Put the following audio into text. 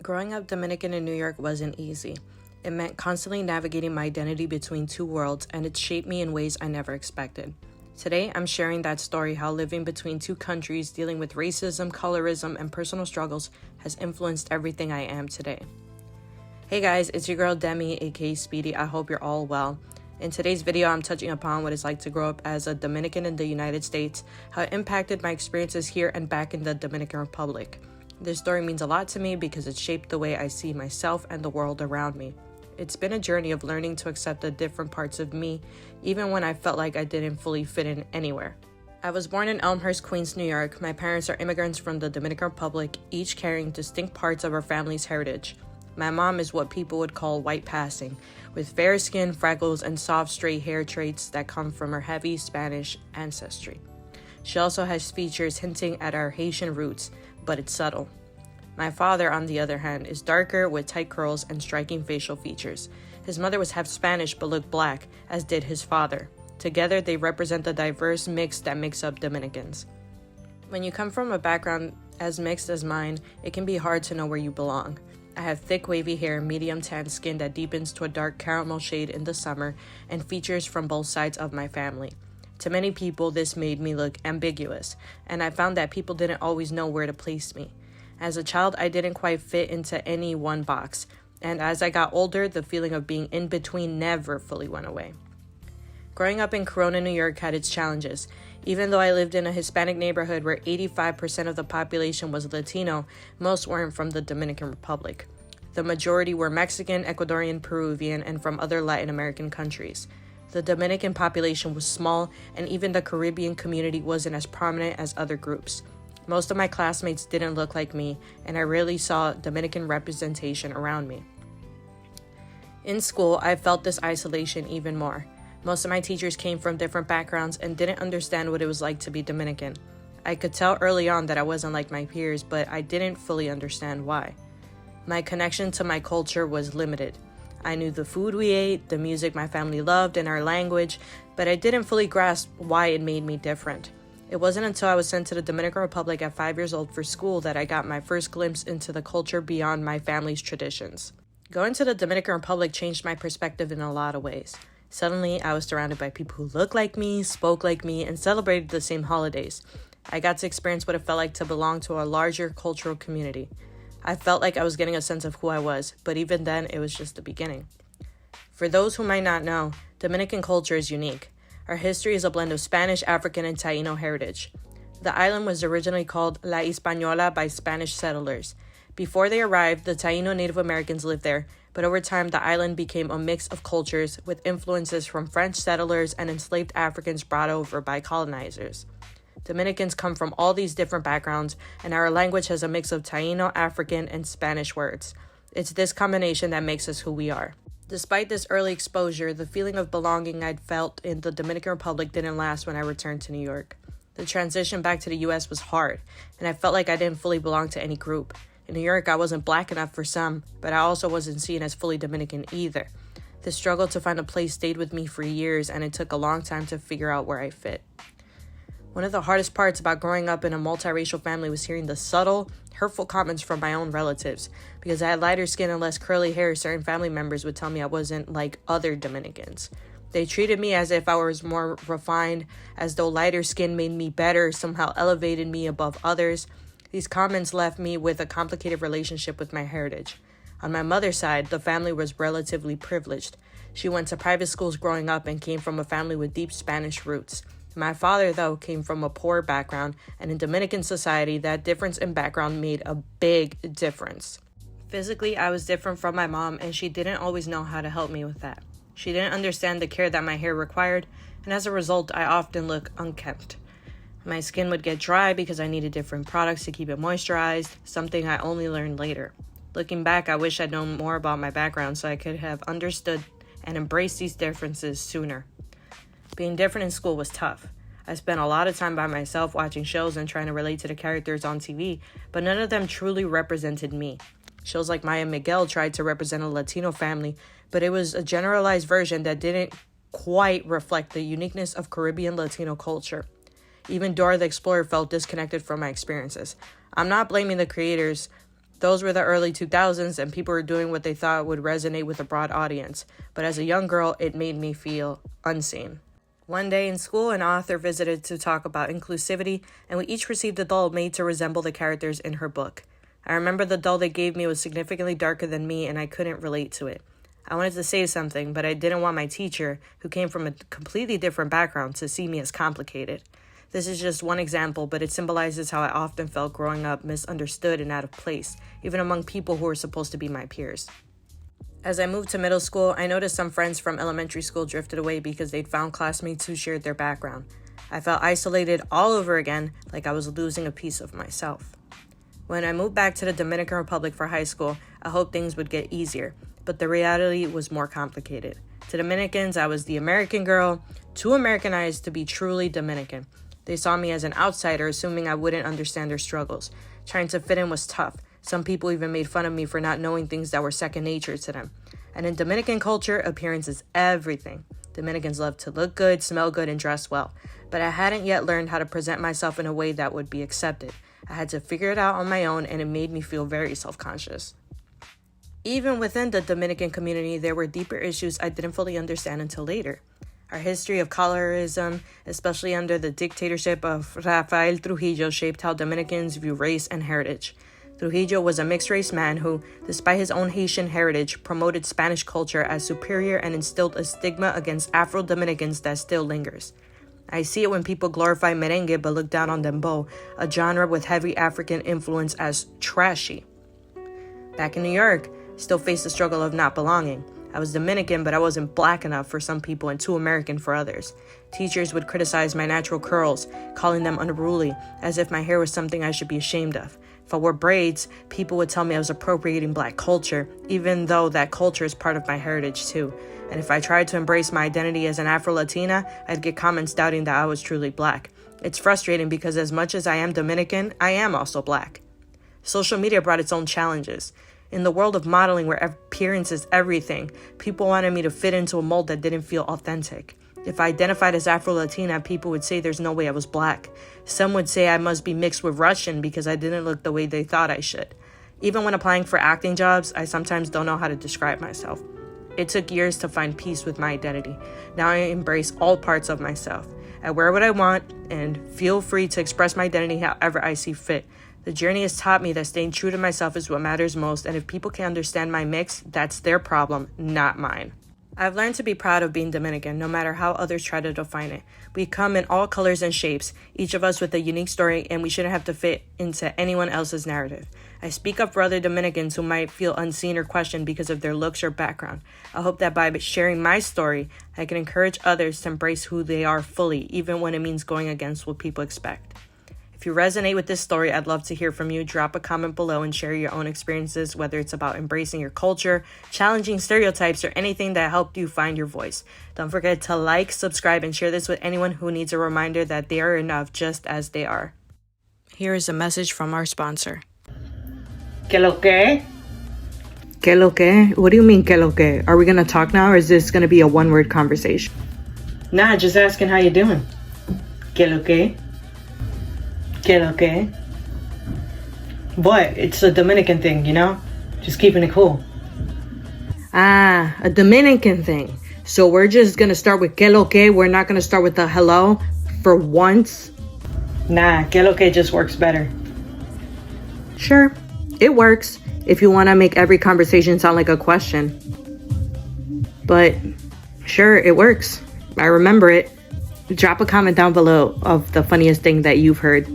Growing up Dominican in New York wasn't easy. It meant constantly navigating my identity between two worlds, and it shaped me in ways I never expected. Today, I'm sharing that story, how living between two countries, dealing with racism, colorism, and personal struggles has influenced everything I am today. Hey guys, it's your girl Demi, aka Speedy. I hope you're all well. In today's video, I'm touching upon what it's like to grow up as a Dominican in the United States, how it impacted my experiences here and back in the Dominican Republic. This story means a lot to me because it shaped the way I see myself and the world around me. It's been a journey of learning to accept the different parts of me, even when I felt like I didn't fully fit in anywhere. I was born in Elmhurst, Queens, New York. My parents are immigrants from the Dominican Republic, each carrying distinct parts of our family's heritage. My mom is what people would call white passing, with fair skin, freckles, and soft, straight hair traits that come from her heavy Spanish ancestry. She also has features hinting at our Haitian roots, but it's subtle. My father, on the other hand, is darker with tight curls and striking facial features. His mother was half Spanish but looked black, as did his father. Together, they represent the diverse mix that makes up Dominicans. When you come from a background as mixed as mine, it can be hard to know where you belong. I have thick wavy hair, medium tan skin that deepens to a dark caramel shade in the summer, and features from both sides of my family. To many people, this made me look ambiguous, and I found that people didn't always know where to place me. As a child, I didn't quite fit into any one box, and as I got older, the feeling of being in between never fully went away. Growing up in Corona, New York had its challenges. Even though I lived in a Hispanic neighborhood where 85% of the population was Latino, most weren't from the Dominican Republic. The majority were Mexican, Ecuadorian, Peruvian, and from other Latin American countries. The Dominican population was small, and even the Caribbean community wasn't as prominent as other groups. Most of my classmates didn't look like me, and I rarely saw Dominican representation around me. In school, I felt this isolation even more. Most of my teachers came from different backgrounds and didn't understand what it was like to be Dominican. I could tell early on that I wasn't like my peers, but I didn't fully understand why. My connection to my culture was limited. I knew the food we ate, the music my family loved, and our language, but I didn't fully grasp why it made me different. It wasn't until I was sent to the Dominican Republic at 5 years old for school that I got my first glimpse into the culture beyond my family's traditions. Going to the Dominican Republic changed my perspective in a lot of ways. Suddenly, I was surrounded by people who looked like me, spoke like me, and celebrated the same holidays. I got to experience what it felt like to belong to a larger cultural community. I felt like I was getting a sense of who I was, but even then, it was just the beginning. For those who might not know, Dominican culture is unique. Our history is a blend of Spanish, African, and Taino heritage. The island was originally called La Hispaniola by Spanish settlers. Before they arrived, the Taino Native Americans lived there, but over time, the island became a mix of cultures with influences from French settlers and enslaved Africans brought over by colonizers. Dominicans come from all these different backgrounds, and our language has a mix of Taino, African, and Spanish words. It's this combination that makes us who we are. Despite this early exposure, the feeling of belonging I'd felt in the Dominican Republic didn't last when I returned to New York. The transition back to the U.S. was hard, and I felt like I didn't fully belong to any group. In New York, I wasn't black enough for some, but I also wasn't seen as fully Dominican either. The struggle to find a place stayed with me for years, and it took a long time to figure out where I fit. One of the hardest parts about growing up in a multiracial family was hearing the subtle, hurtful comments from my own relatives. Because I had lighter skin and less curly hair, certain family members would tell me I wasn't like other Dominicans. They treated me as if I was more refined, as though lighter skin made me better, somehow elevated me above others. These comments left me with a complicated relationship with my heritage. On my mother's side, the family was relatively privileged. She went to private schools growing up and came from a family with deep Spanish roots. My father, though, came from a poor background, and in Dominican society, that difference in background made a big difference. Physically, I was different from my mom, and she didn't always know how to help me with that. She didn't understand the care that my hair required, and as a result, I often look unkempt. My skin would get dry because I needed different products to keep it moisturized, something I only learned later. Looking back, I wish I'd known more about my background so I could have understood and embraced these differences sooner. Being different in school was tough. I spent a lot of time by myself watching shows and trying to relate to the characters on TV, but none of them truly represented me. Shows like Maya and Miguel tried to represent a Latino family, but it was a generalized version that didn't quite reflect the uniqueness of Caribbean Latino culture. Even Dora the Explorer felt disconnected from my experiences. I'm not blaming the creators. Those were the early 2000s, and people were doing what they thought would resonate with a broad audience. But as a young girl, it made me feel unseen. One day in school, an author visited to talk about inclusivity, and we each received a doll made to resemble the characters in her book. I remember the doll they gave me was significantly darker than me, and I couldn't relate to it. I wanted to say something, but I didn't want my teacher, who came from a completely different background, to see me as complicated. This is just one example, but it symbolizes how I often felt growing up misunderstood and out of place, even among people who were supposed to be my peers. As I moved to middle school, I noticed some friends from elementary school drifted away because they'd found classmates who shared their background. I felt isolated all over again, like I was losing a piece of myself. When I moved back to the Dominican Republic for high school, I hoped things would get easier, but the reality was more complicated. To Dominicans, I was the American girl, too Americanized to be truly Dominican. They saw me as an outsider, assuming I wouldn't understand their struggles. Trying to fit in was tough. Some people even made fun of me for not knowing things that were second nature to them. And in Dominican culture, appearance is everything. Dominicans love to look good, smell good, and dress well. But I hadn't yet learned how to present myself in a way that would be accepted. I had to figure it out on my own, and it made me feel very self-conscious. Even within the Dominican community, there were deeper issues I didn't fully understand until later. Our history of colorism, especially under the dictatorship of Rafael Trujillo, shaped how Dominicans view race and heritage. Trujillo was a mixed-race man who, despite his own Haitian heritage, promoted Spanish culture as superior and instilled a stigma against Afro-Dominicans that still lingers. I see it when people glorify merengue but look down on dembow, a genre with heavy African influence, as trashy. Back in New York, I still faced the struggle of not belonging. I was Dominican, but I wasn't black enough for some people and too American for others. Teachers would criticize my natural curls, calling them unruly, as if my hair was something I should be ashamed of. If I wore braids, people would tell me I was appropriating black culture, even though that culture is part of my heritage too. And if I tried to embrace my identity as an Afro-Latina, I'd get comments doubting that I was truly black. It's frustrating because as much as I am Dominican, I am also black. Social media brought its own challenges. In the world of modeling, where appearance is everything, people wanted me to fit into a mold that didn't feel authentic. If I identified as Afro-Latina, people would say there's no way I was black. Some would say I must be mixed with Russian because I didn't look the way they thought I should. Even when applying for acting jobs, I sometimes don't know how to describe myself. It took years to find peace with my identity. Now I embrace all parts of myself. I wear what I want and feel free to express my identity however I see fit. The journey has taught me that staying true to myself is what matters most, and if people can understand my mix, that's their problem, not mine. I've learned to be proud of being Dominican, no matter how others try to define it. We come in all colors and shapes, each of us with a unique story, and we shouldn't have to fit into anyone else's narrative. I speak up for other Dominicans who might feel unseen or questioned because of their looks or background. I hope that by sharing my story, I can encourage others to embrace who they are fully, even when it means going against what people expect. If you resonate with this story, I'd love to hear from you. Drop a comment below and share your own experiences, whether it's about embracing your culture, challenging stereotypes, or anything that helped you find your voice. Don't forget to like, subscribe, and share this with anyone who needs a reminder that they are enough just as they are. Here is a message from our sponsor. ¿Qué lo que? ¿Qué lo que? What do you mean, ¿qué lo que? Are we going to talk now, or is this going to be a one-word conversation? Nah, just asking how you doing. ¿Qué lo que? ¿Qué lo que? What? It's a Dominican thing, you know? Just keeping it cool. Ah, a Dominican thing. So we're just going to start with ¿qué lo que? We're not going to start with the hello for once? Nah, ¿qué lo que just works better. Sure, it works if you want to make every conversation sound like a question. But sure, it works. I remember it. Drop a comment down below of the funniest thing that you've heard.